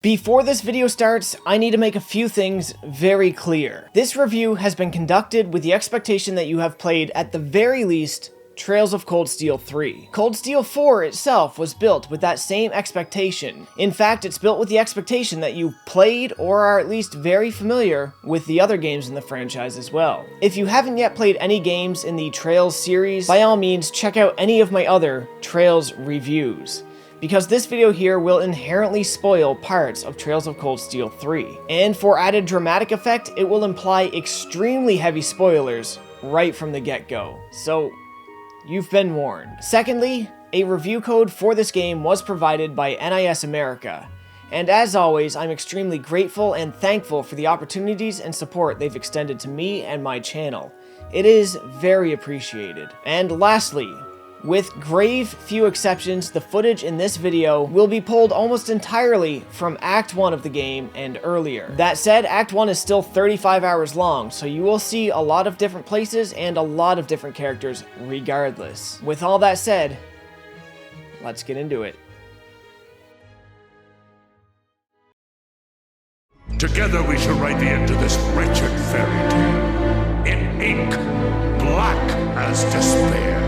Before this video starts, I need to make a few things very clear. This review has been conducted with the expectation that you have played, at the very least, Trails of Cold Steel 3. Cold Steel 4 itself was built with that same expectation. In fact, it's built with the expectation that you played or are at least very familiar with the other games in the franchise as well. If you haven't yet played any games in the Trails series, by all means check out any of my other Trails reviews, because this video here will inherently spoil parts of Trails of Cold Steel 3. And for added dramatic effect, it will imply extremely heavy spoilers right from the get-go. So, you've been warned. Secondly, a review code for this game was provided by NIS America. And as always, I'm extremely grateful and thankful for the opportunities and support they've extended to me and my channel. It is very appreciated. And lastly, with grave few exceptions, the footage in this video will be pulled almost entirely from Act 1 of the game and earlier. That said, Act 1 is still 35 hours long, so you will see a lot of different places and a lot of different characters regardless. With all that said, let's get into it. Together we shall write the end to this wretched fairy tale, in ink, black as despair.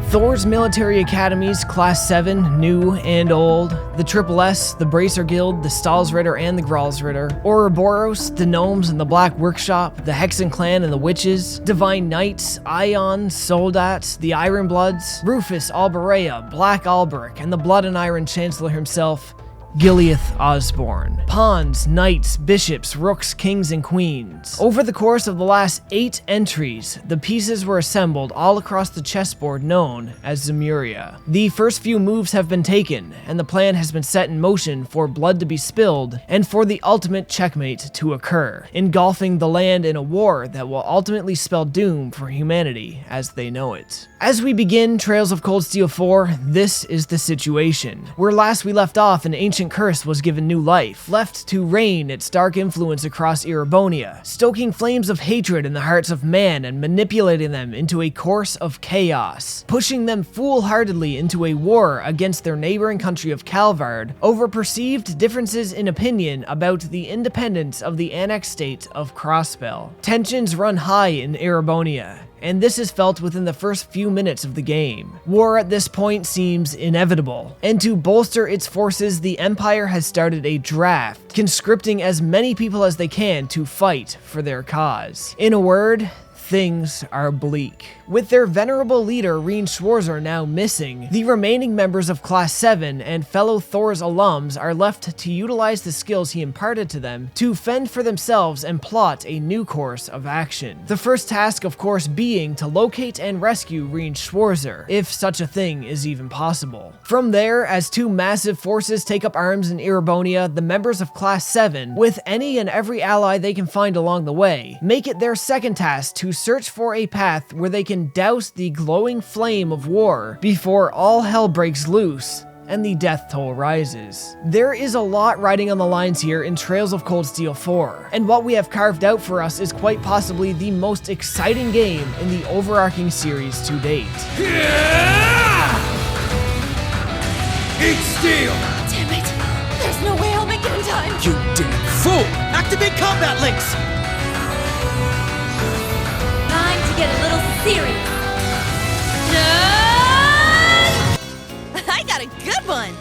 Thor's military academies, Class 7, new and old, the Triple S, the Bracer Guild, the Stalsritter and the Gralsritter, Ouroboros, the Gnomes and the Black Workshop, the Hexen Clan and the Witches, Divine Knights, Ion, Soldats, the Iron Bloods, Rufus, Alberea, Black Alberic, and the Blood and Iron Chancellor himself, Gileath Osborne. Pawns, knights, bishops, rooks, kings, and queens. Over the course of the last 8 entries, the pieces were assembled all across the chessboard known as Zemuria. The first few moves have been taken, and the plan has been set in motion for blood to be spilled and for the ultimate checkmate to occur, engulfing the land in a war that will ultimately spell doom for humanity as they know it. As we begin Trails of Cold Steel 4, this is the situation. Where last we left off, an ancient curse was given new life, left to reign its dark influence across Erebonia, stoking flames of hatred in the hearts of man and manipulating them into a course of chaos, pushing them foolhardily into a war against their neighboring country of Calvard over perceived differences in opinion about the independence of the annexed state of Crossbell. Tensions run high in Erebonia, and this is felt within the first few minutes of the game. War at this point seems inevitable, and to bolster its forces, the Empire has started a draft, conscripting as many people as they can to fight for their cause. In a word, things are bleak. With their venerable leader, Reen Schwarzer, now missing, the remaining members of Class 7 and fellow Thor's alums are left to utilize the skills he imparted to them to fend for themselves and plot a new course of action. The first task, of course, being to locate and rescue Reen Schwarzer, if such a thing is even possible. From there, as 2 massive forces take up arms in Erebonia, the members of Class 7, with any and every ally they can find along the way, make it their second task to search for a path where they can douse the glowing flame of war before all hell breaks loose and the death toll rises. There is a lot riding on the lines here in Trails of Cold Steel 4, and what we have carved out for us is quite possibly the most exciting game in the overarching series to date. Eat steel! Damn it! There's no way I'll make it in time! You damn fool! Activate combat links! Time to get a little serious. I got a good one!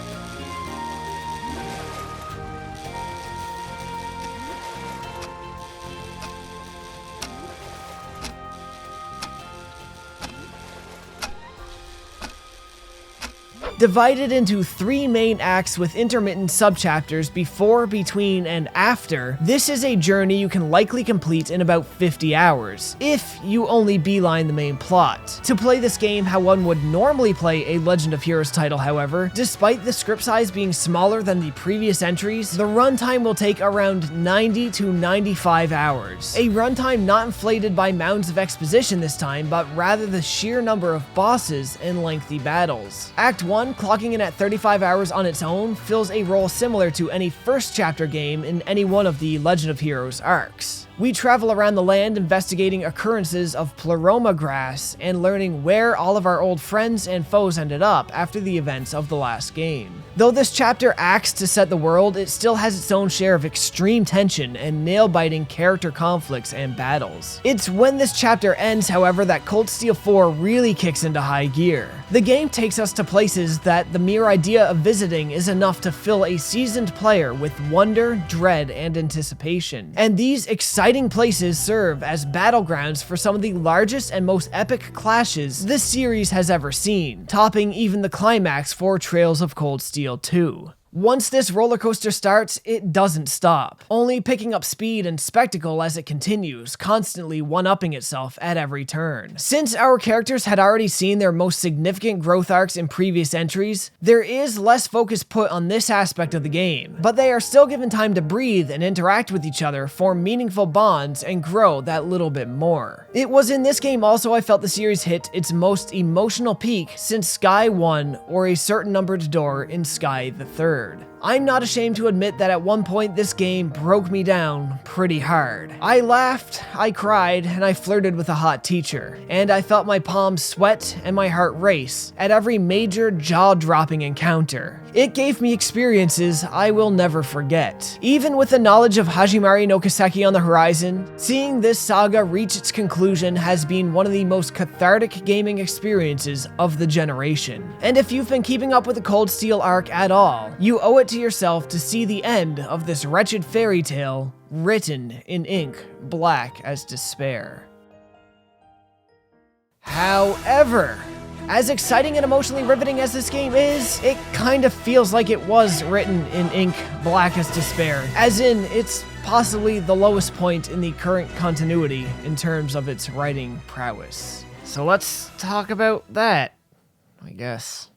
Divided into 3 main acts with intermittent subchapters before, between, and after, this is a journey you can likely complete in about 50 hours, if you only beeline the main plot. To play this game how one would normally play a Legend of Heroes title, however, despite the script size being smaller than the previous entries, the runtime will take around 90 to 95 hours. A runtime not inflated by mounds of exposition this time, but rather the sheer number of bosses and lengthy battles. Act 1 clocking in at 35 hours on its own, fills a role similar to any first chapter game in any one of the Legend of Heroes arcs. We travel around the land investigating occurrences of pleroma grass and learning where all of our old friends and foes ended up after the events of the last game. Though this chapter acts to set the world, it still has its own share of extreme tension and nail-biting character conflicts and battles. It's when this chapter ends, however, that Cold Steel 4 really kicks into high gear. The game takes us to places that the mere idea of visiting is enough to fill a seasoned player with wonder, dread, and anticipation. And these exciting places serve as battlegrounds for some of the largest and most epic clashes this series has ever seen, topping even the climax for Trails of Cold Steel 2. Once this roller coaster starts, it doesn't stop, only picking up speed and spectacle as it continues, constantly one-upping itself at every turn. Since our characters had already seen their most significant growth arcs in previous entries, there is less focus put on this aspect of the game, but they are still given time to breathe and interact with each other, form meaningful bonds, and grow that little bit more. It was in this game also I felt the series hit its most emotional peak since Sky 1 or A Certain Numbered Door in Sky the Third. I'm not ashamed to admit that at one point this game broke me down pretty hard. I laughed, I cried, and I flirted with a hot teacher, and I felt my palms sweat and my heart race at every major jaw-dropping encounter. It gave me experiences I will never forget. Even with the knowledge of Hajimari no Kiseki on the horizon, seeing this saga reach its conclusion has been one of the most cathartic gaming experiences of the generation. And if you've been keeping up with the Cold Steel arc at all, you owe it to yourself to see the end of this wretched fairy tale written in ink black as despair. However, as exciting and emotionally riveting as this game is, it kind of feels like it was written in ink black as despair, as in it's possibly the lowest point in the current continuity in terms of its writing prowess. So let's talk about that, I guess.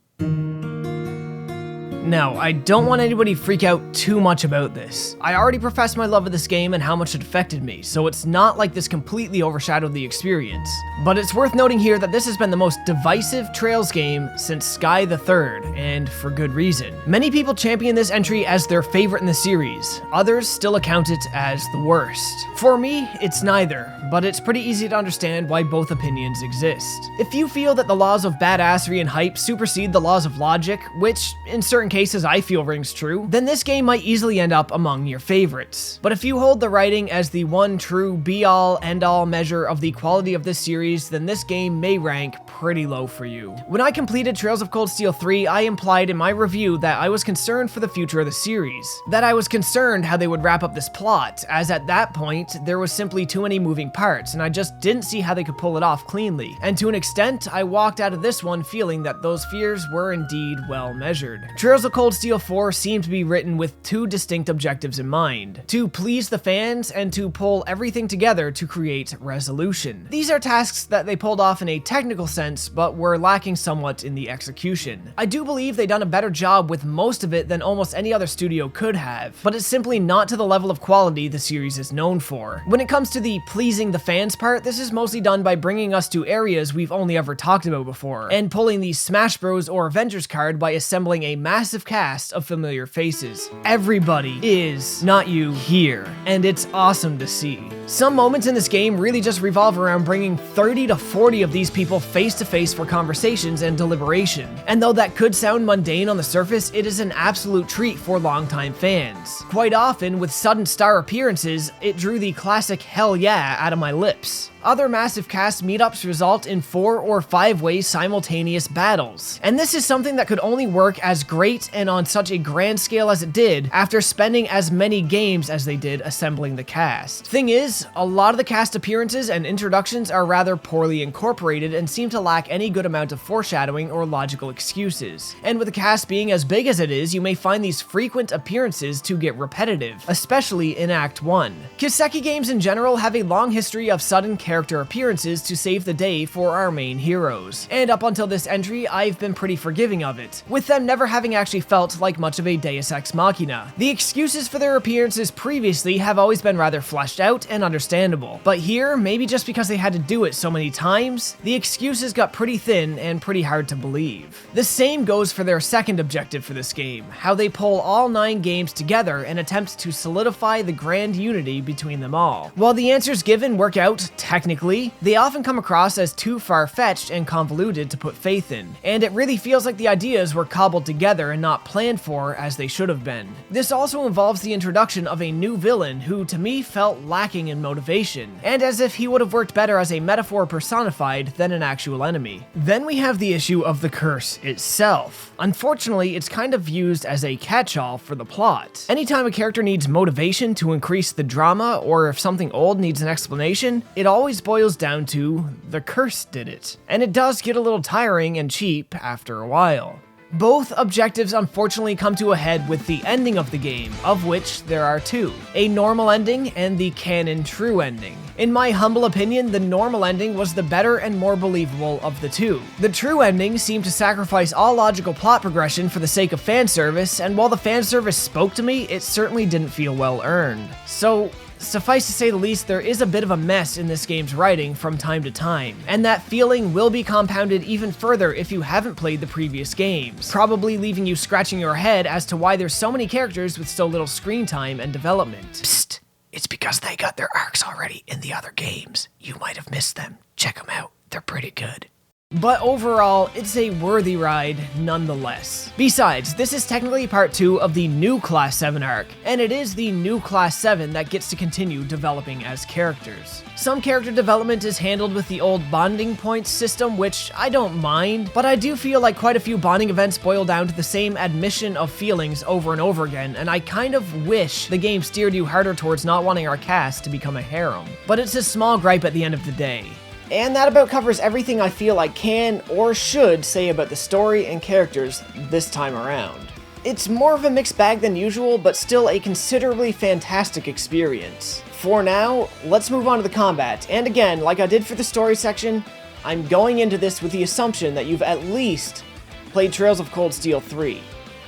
Now, I don't want anybody to freak out too much about this. I already professed my love of this game and how much it affected me, so it's not like this completely overshadowed the experience. But it's worth noting here that this has been the most divisive Trails game since Sky the Third, and for good reason. Many people champion this entry as their favorite in the series, others still account it as the worst. For me, it's neither, but it's pretty easy to understand why both opinions exist. If you feel that the laws of badassery and hype supersede the laws of logic, which in certain cases I feel rings true, then this game might easily end up among your favorites. But if you hold the writing as the one true be-all, end-all measure of the quality of this series, then this game may rank pretty low for you. When I completed Trails of Cold Steel 3, I implied in my review that I was concerned for the future of the series. That I was concerned how they would wrap up this plot, as at that point, there was simply too many moving parts, and I just didn't see how they could pull it off cleanly. And to an extent, I walked out of this one feeling that those fears were indeed well measured. Trails of Cold Steel 4 seemed to be written with two distinct objectives in mind: to please the fans and to pull everything together to create resolution. These are tasks that they pulled off in a technical sense, but were lacking somewhat in the execution. I do believe they done a better job with most of it than almost any other studio could have, but it's simply not to the level of quality the series is known for. When it comes to the pleasing the fans part, this is mostly done by bringing us to areas we've only ever talked about before, and pulling the Smash Bros or Avengers card by assembling a massive cast of familiar faces. Everybody is, not you, here, and it's awesome to see. Some moments in this game really just revolve around bringing 30 to 40 of these people face to face for conversations and deliberation. And though that could sound mundane on the surface, it is an absolute treat for longtime fans. Quite often, with sudden star appearances, it drew the classic hell yeah out of my lips. Other massive cast meetups result in 4 or 5 way simultaneous battles. And this is something that could only work as great and on such a grand scale as it did after spending as many games as they did assembling the cast. Thing is, a lot of the cast appearances and introductions are rather poorly incorporated and seem to lack any good amount of foreshadowing or logical excuses. And with the cast being as big as it is, you may find these frequent appearances to get repetitive, especially in Act 1. Kiseki games in general have a long history of sudden character appearances to save the day for our main heroes. And up until this entry, I've been pretty forgiving of it, with them never having actually felt like much of a deus ex machina. The excuses for their appearances previously have always been rather fleshed out and understandable. But here, maybe just because they had to do it so many times, the excuses got pretty thin and pretty hard to believe. The same goes for their second objective for this game, how they pull all 9 games together and attempt to solidify the grand unity between them all. While the answers given work out, technically, they often come across as too far-fetched and convoluted to put faith in, and it really feels like the ideas were cobbled together and not planned for as they should have been. This also involves the introduction of a new villain who to me felt lacking in motivation, and as if he would have worked better as a metaphor personified than an actual enemy. Then we have the issue of the curse itself. Unfortunately, it's kind of used as a catch-all for the plot. Anytime a character needs motivation to increase the drama, or if something old needs an explanation, it always boils down to the curse did it. And it does get a little tiring and cheap after a while. Both objectives unfortunately come to a head with the ending of the game, of which there are 2. A normal ending and the canon true ending. In my humble opinion, the normal ending was the better and more believable of the 2. The true ending seemed to sacrifice all logical plot progression for the sake of fan service, and while the fan service spoke to me, it certainly didn't feel well earned. So, suffice to say the least, there is a bit of a mess in this game's writing from time to time, and that feeling will be compounded even further if you haven't played the previous games, probably leaving you scratching your head as to why there's so many characters with so little screen time and development. Psst, it's because they got their arcs already in the other games. You might have missed them. Check them out, they're pretty good. But overall, it's a worthy ride nonetheless. Besides, this is technically part 2 of the new Class 7 arc, and it is the new Class 7 that gets to continue developing as characters. Some character development is handled with the old bonding points system, which I don't mind, but I do feel like quite a few bonding events boil down to the same admission of feelings over and over again, and I kind of wish the game steered you harder towards not wanting our cast to become a harem. But it's a small gripe at the end of the day. And that about covers everything I feel I can or should say about the story and characters this time around. It's more of a mixed bag than usual, but still a considerably fantastic experience. For now, let's move on to the combat, and again, like I did for the story section, I'm going into this with the assumption that you've at least played Trails of Cold Steel 3,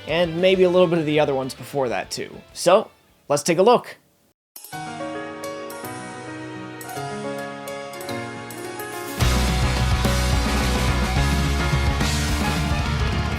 and maybe a little bit of the other ones before that too. So, let's take a look.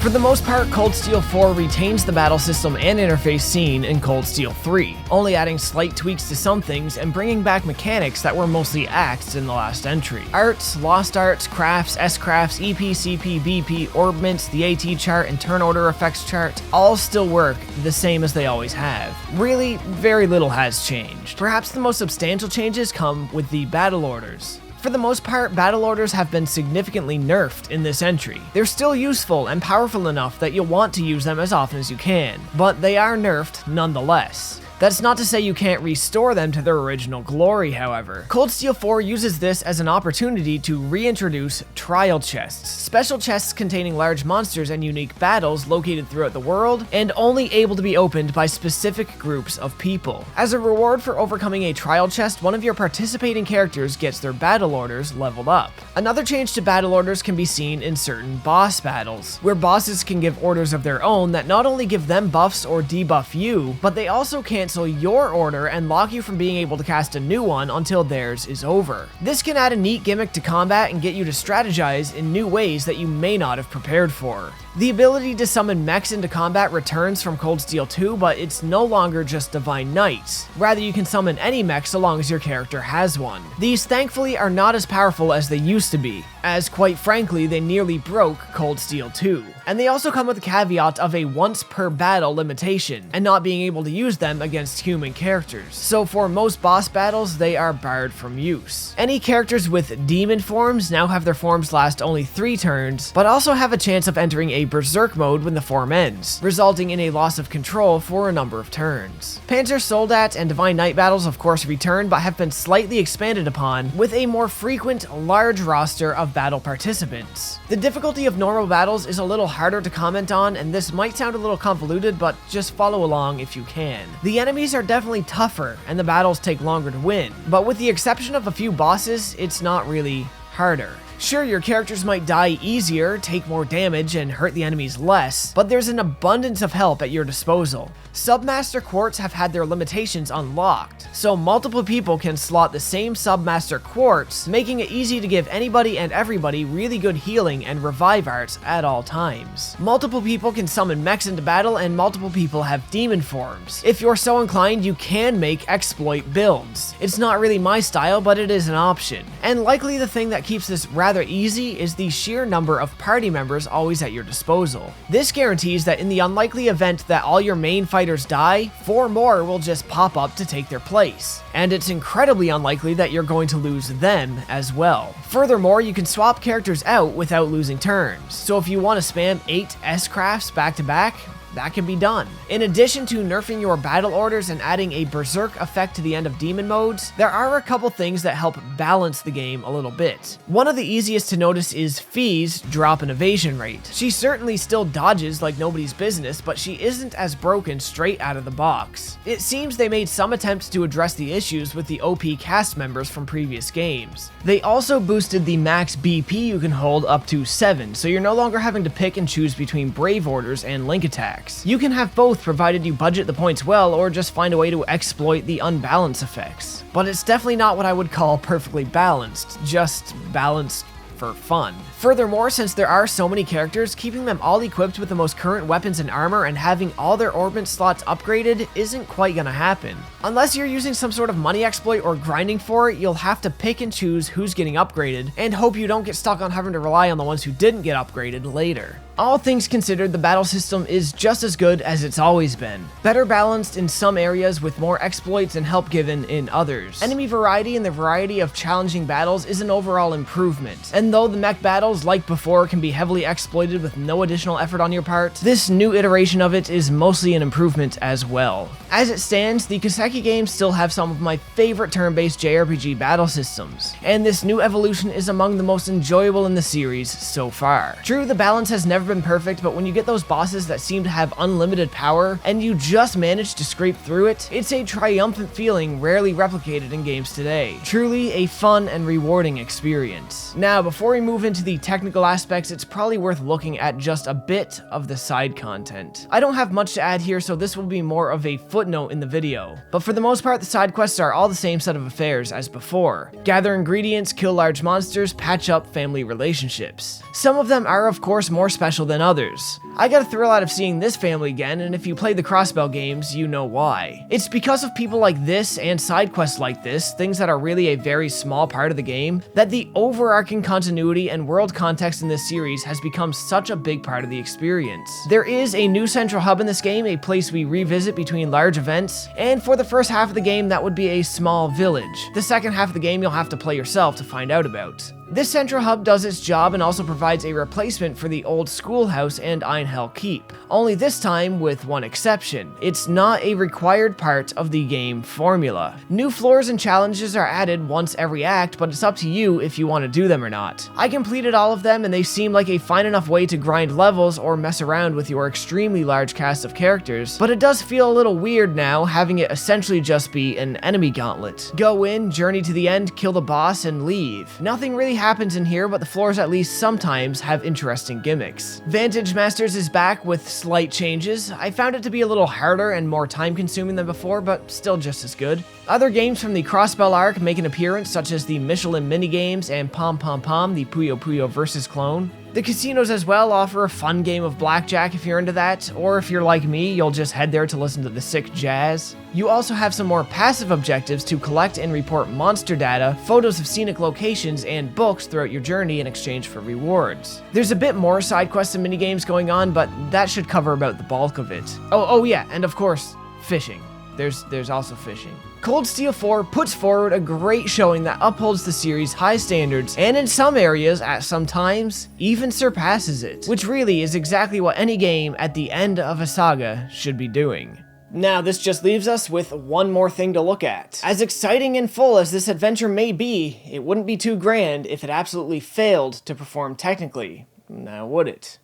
For the most part, Cold Steel 4 retains the battle system and interface seen in Cold Steel 3, only adding slight tweaks to some things and bringing back mechanics that were mostly axed in the last entry. Arts, Lost Arts, Crafts, S-Crafts, EP, CP, BP, Orbments, the AT chart, and turn order effects chart all still work the same as they always have. Really, very little has changed. Perhaps the most substantial changes come with the battle orders. For the most part, battle orders have been significantly nerfed in this entry. They're still useful and powerful enough that you'll want to use them as often as you can, but they are nerfed nonetheless. That's not to say you can't restore them to their original glory, however. Cold Steel 4 uses this as an opportunity to reintroduce trial chests, special chests containing large monsters and unique battles located throughout the world, and only able to be opened by specific groups of people. As a reward for overcoming a trial chest, one of your participating characters gets their battle orders leveled up. Another change to battle orders can be seen in certain boss battles, where bosses can give orders of their own that not only give them buffs or debuff you, but they also cancel your order and lock you from being able to cast a new one until theirs is over. This can add a neat gimmick to combat and get you to strategize in new ways that you may not have prepared for. The ability to summon mechs into combat returns from Cold Steel 2, but it's no longer just Divine Knights. Rather, you can summon any mech so long as your character has one. These thankfully are not as powerful as they used to be, as quite frankly they nearly broke Cold Steel 2. And they also come with the caveat of a once per battle limitation, and not being able to use them against human characters. So for most boss battles, they are barred from use. Any characters with demon forms now have their forms last only 3 turns, but also have a chance of entering a Berserk mode when the form ends, resulting in a loss of control for a number of turns. Panzer Soldat and Divine Knight battles of course return, but have been slightly expanded upon with a more frequent, large roster of battle participants. The difficulty of normal battles is a little harder to comment on, and this might sound a little convoluted, but just follow along if you can. The enemies are definitely tougher, and the battles take longer to win, but with the exception of a few bosses, it's not really harder. Sure, your characters might die easier, take more damage, and hurt the enemies less, but there's an abundance of help at your disposal. Submaster Quartz have had their limitations unlocked, so multiple people can slot the same Submaster Quartz, making it easy to give anybody and everybody really good healing and revive arts at all times. Multiple people can summon mechs into battle, and multiple people have demon forms. If you're so inclined, you can make exploit builds. It's not really my style, but it is an option. And likely the thing that keeps this rather easy is the sheer number of party members always at your disposal. This guarantees that in the unlikely event that all your main fighters die, 4 more will just pop up to take their place. And it's incredibly unlikely that you're going to lose them as well. Furthermore, you can swap characters out without losing turns. So if you want to spam 8 S-crafts back to back, that can be done. In addition to nerfing your battle orders and adding a berserk effect to the end of demon modes, there are a couple things that help balance the game a little bit. One of the easiest to notice is Fee's drop in evasion rate. She certainly still dodges like nobody's business, but she isn't as broken straight out of the box. It seems they made some attempts to address the issues with the OP cast members from previous games. They also boosted the max BP you can hold up to 7, so you're no longer having to pick and choose between brave orders and link attacks. You can have both provided you budget the points well, or just find a way to exploit the unbalance effects. But it's definitely not what I would call perfectly balanced, just balanced for fun. Furthermore, since there are so many characters, keeping them all equipped with the most current weapons and armor and having all their orbit slots upgraded isn't quite gonna happen. Unless you're using some sort of money exploit or grinding for it, you'll have to pick and choose who's getting upgraded, and hope you don't get stuck on having to rely on the ones who didn't get upgraded later. All things considered, the battle system is just as good as it's always been. Better balanced in some areas with more exploits and help given in others. Enemy variety and the variety of challenging battles is an overall improvement. And though the mech battles, like before, can be heavily exploited with no additional effort on your part, this new iteration of it is mostly an improvement as well. As it stands, the Kiseki games still have some of my favorite turn-based JRPG battle systems, and this new evolution is among the most enjoyable in the series so far. True, the balance has never been perfect, but when you get those bosses that seem to have unlimited power, and you just manage to scrape through it, it's a triumphant feeling rarely replicated in games today. Truly a fun and rewarding experience. Now, before we move into the technical aspects, it's probably worth looking at just a bit of the side content. I don't have much to add here, so this will be more of a footnote in the video. But for the most part, the side quests are all the same set of affairs as before. Gather ingredients, kill large monsters, patch up family relationships. Some of them are of course more special than others. I got a thrill out of seeing this family again, and if you play the Crossbell games, you know why. It's because of people like this and side quests like this, things that are really a very small part of the game, that the overarching continuity and world context in this series has become such a big part of the experience. There is a new central hub in this game, a place we revisit between large events, and for the first half of the game that would be a small village. The second half of the game you'll have to play yourself to find out about. This central hub does its job and also provides a replacement for the old schoolhouse and Einhell Keep, only this time with one exception. It's not a required part of the game formula. New floors and challenges are added once every act, but it's up to you if you want to do them or not. I completed all of them and they seem like a fine enough way to grind levels or mess around with your extremely large cast of characters, but it does feel a little weird now having it essentially just be an enemy gauntlet. Go in, journey to the end, kill the boss, and leave. Nothing really happens in here, but the floors at least sometimes have interesting gimmicks. Vantage Masters is back with slight changes. I found it to be a little harder and more time consuming than before, but still just as good. Other games from the Crossbell arc make an appearance, such as the Michelin Minigames and Pom Pom Pom, the Puyo Puyo Versus clone. The casinos as well offer a fun game of blackjack if you're into that, or if you're like me, you'll just head there to listen to the sick jazz. You also have some more passive objectives to collect and report monster data, photos of scenic locations, and books throughout your journey in exchange for rewards. There's a bit more side quests and minigames going on, but that should cover about the bulk of it. Oh yeah, and of course, fishing. There's also fishing. Cold Steel 4 puts forward a great showing that upholds the series' high standards, and in some areas, at some times, even surpasses it, which really is exactly what any game at the end of a saga should be doing. Now, this just leaves us with one more thing to look at. As exciting and full as this adventure may be, it wouldn't be too grand if it absolutely failed to perform technically. Now, would it?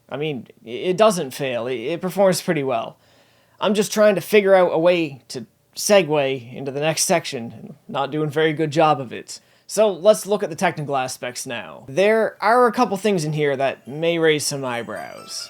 I mean, it doesn't fail. It performs pretty well. I'm just trying to figure out a way to segue into the next section, and not doing a very good job of it. So let's look at the technical aspects now. There are a couple things in here that may raise some eyebrows.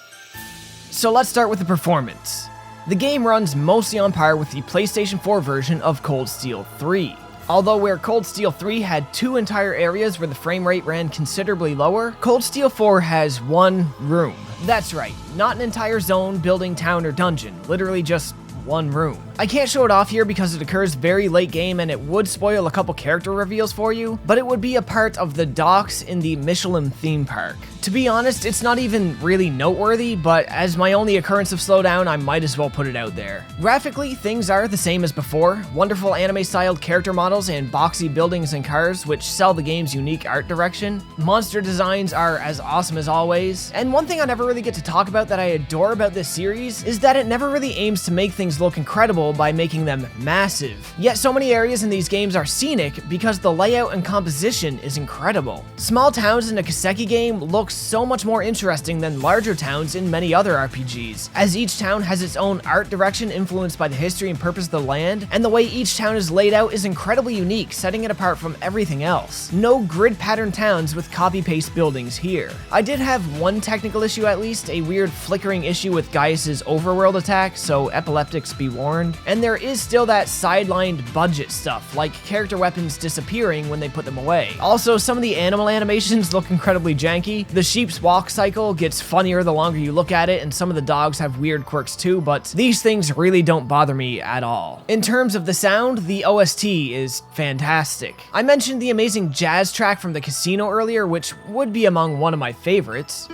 So let's start with the performance. The game runs mostly on par with the PlayStation 4 version of Cold Steel 3. Although where Cold Steel 3 had 2 entire areas where the frame rate ran considerably lower, Cold Steel 4 has 1 room. That's right, not an entire zone, building, town, or dungeon, literally just 1 room. I can't show it off here because it occurs very late game and it would spoil a couple character reveals for you, but it would be a part of the docks in the Michelin theme park. To be honest, it's not even really noteworthy, but as my only occurrence of slowdown, I might as well put it out there. Graphically, things are the same as before, wonderful anime-styled character models and boxy buildings and cars which sell the game's unique art direction. Monster designs are as awesome as always, and one thing I never really get to talk about that I adore about this series is that it never really aims to make things look incredible by making them massive. Yet so many areas in these games are scenic because the layout and composition is incredible. Small towns in a Kiseki game look so much more interesting than larger towns in many other RPGs, as each town has its own art direction influenced by the history and purpose of the land, and the way each town is laid out is incredibly unique, setting it apart from everything else. No grid pattern towns with copy-paste buildings here. I did have one technical issue at least, a weird flickering issue with Gaius's overworld attack, so epileptics be warned, and there is still that sidelined budget stuff, like character weapons disappearing when they put them away. Also, some of the animal animations look incredibly janky. The sheep's walk cycle gets funnier the longer you look at it, and some of the dogs have weird quirks too, but these things really don't bother me at all. In terms of the sound, the OST is fantastic. I mentioned the amazing jazz track from the casino earlier, which would be among one of my favorites.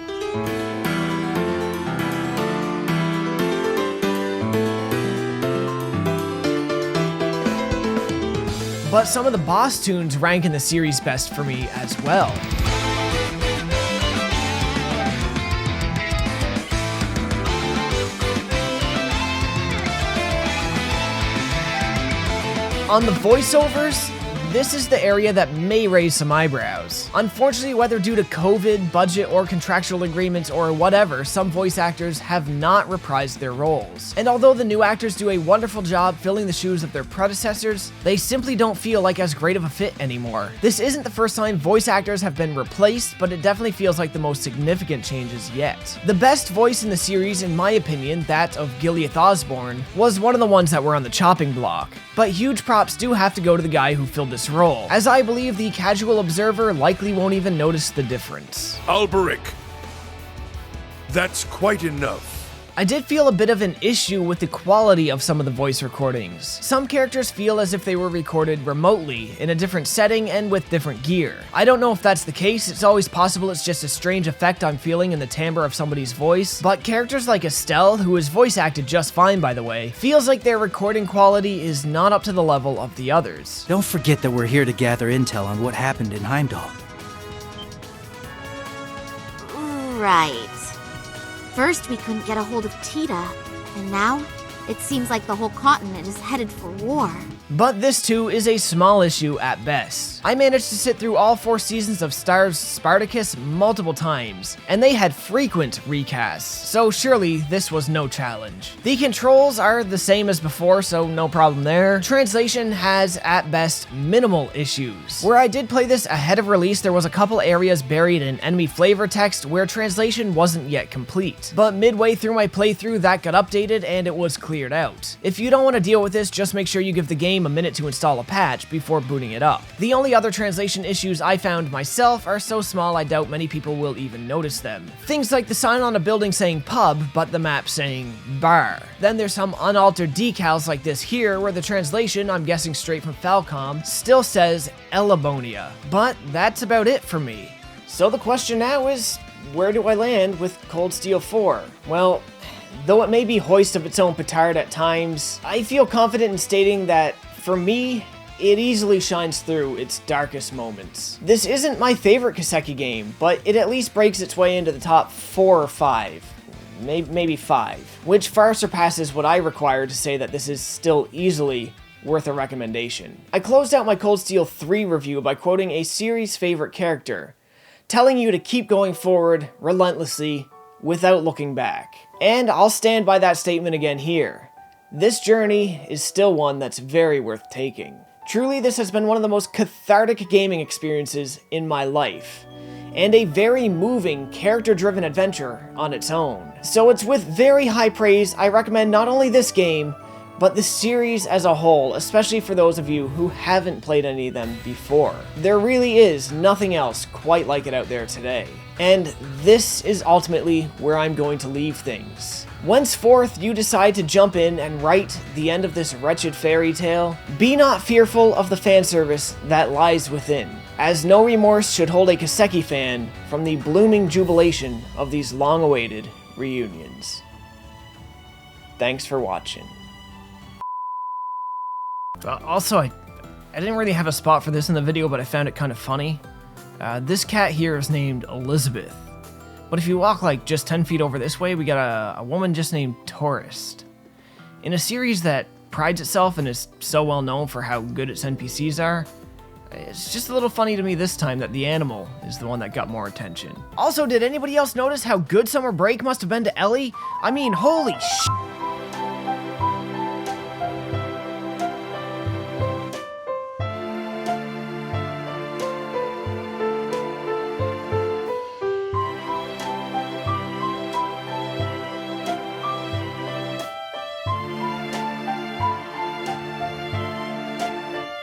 But some of the boss tunes rank in the series best for me as well. On the voiceovers, this is the area that may raise some eyebrows. Unfortunately, whether due to COVID, budget, or contractual agreements, or whatever, some voice actors have not reprised their roles. And although the new actors do a wonderful job filling the shoes of their predecessors, they simply don't feel like as great of a fit anymore. This isn't the first time voice actors have been replaced, but it definitely feels like the most significant changes yet. The best voice in the series, in my opinion, that of Gileath Osborne, was one of the ones that were on the chopping block. But huge props do have to go to the guy who filled this role, as I believe the casual observer likely won't even notice the difference. Alberic, that's quite enough. I did feel a bit of an issue with the quality of some of the voice recordings. Some characters feel as if they were recorded remotely, in a different setting and with different gear. I don't know if that's the case, it's always possible it's just a strange effect I'm feeling in the timbre of somebody's voice, but characters like Estelle, who is voice acted just fine by the way, feels like their recording quality is not up to the level of the others. Don't forget that we're here to gather intel on what happened in Heimdall. Right. First, we couldn't get a hold of Tita, and now it seems like the whole continent is headed for war. But this too is a small issue at best. I managed to sit through all 4 seasons of Star's Spartacus multiple times, and they had frequent recasts, so surely this was no challenge. The controls are the same as before, so no problem there. Translation has, at best, minimal issues. Where I did play this ahead of release, there was a couple areas buried in enemy flavor text where translation wasn't yet complete. But midway through my playthrough, that got updated and it was cleared out. If you don't want to deal with this, just make sure you give the game a minute to install a patch before booting it up. The only other translation issues I found myself are so small I doubt many people will even notice them. Things like the sign on a building saying pub, but the map saying bar. Then there's some unaltered decals like this here, where the translation, I'm guessing straight from Falcom, still says Elabonia. But that's about it for me. So the question now is, where do I land with Cold Steel 4? Well, though it may be hoist of its own petard at times, I feel confident in stating that, for me, it easily shines through its darkest moments. This isn't my favorite Kiseki game, but it at least breaks its way into the top 4 or 5. Maybe 5, which far surpasses what I require to say that this is still easily worth a recommendation. I closed out my Cold Steel 3 review by quoting a series favorite character, telling you to keep going forward relentlessly without looking back. And I'll stand by that statement again here. This journey is still one that's very worth taking. Truly, this has been one of the most cathartic gaming experiences in my life, and a very moving, character-driven adventure on its own. So it's with very high praise I recommend not only this game, but the series as a whole, especially for those of you who haven't played any of them before. There really is nothing else quite like it out there today. And this is ultimately where I'm going to leave things. Whenceforth you decide to jump in and write the end of this wretched fairy tale, be not fearful of the fan service that lies within, as no remorse should hold a Kaseki fan from the blooming jubilation of these long-awaited reunions. Thanks for watching. Also, I didn't really have a spot for this in the video, but I found it kind of funny. This cat here is named Elizabeth. But if you walk like just 10 feet over this way, we got a woman just named Tourist. In a series that prides itself and is so well known for how good its NPCs are, it's just a little funny to me this time that the animal is the one that got more attention. Also, did anybody else notice how good Summer Break must have been to Ellie? I mean, holy sh**.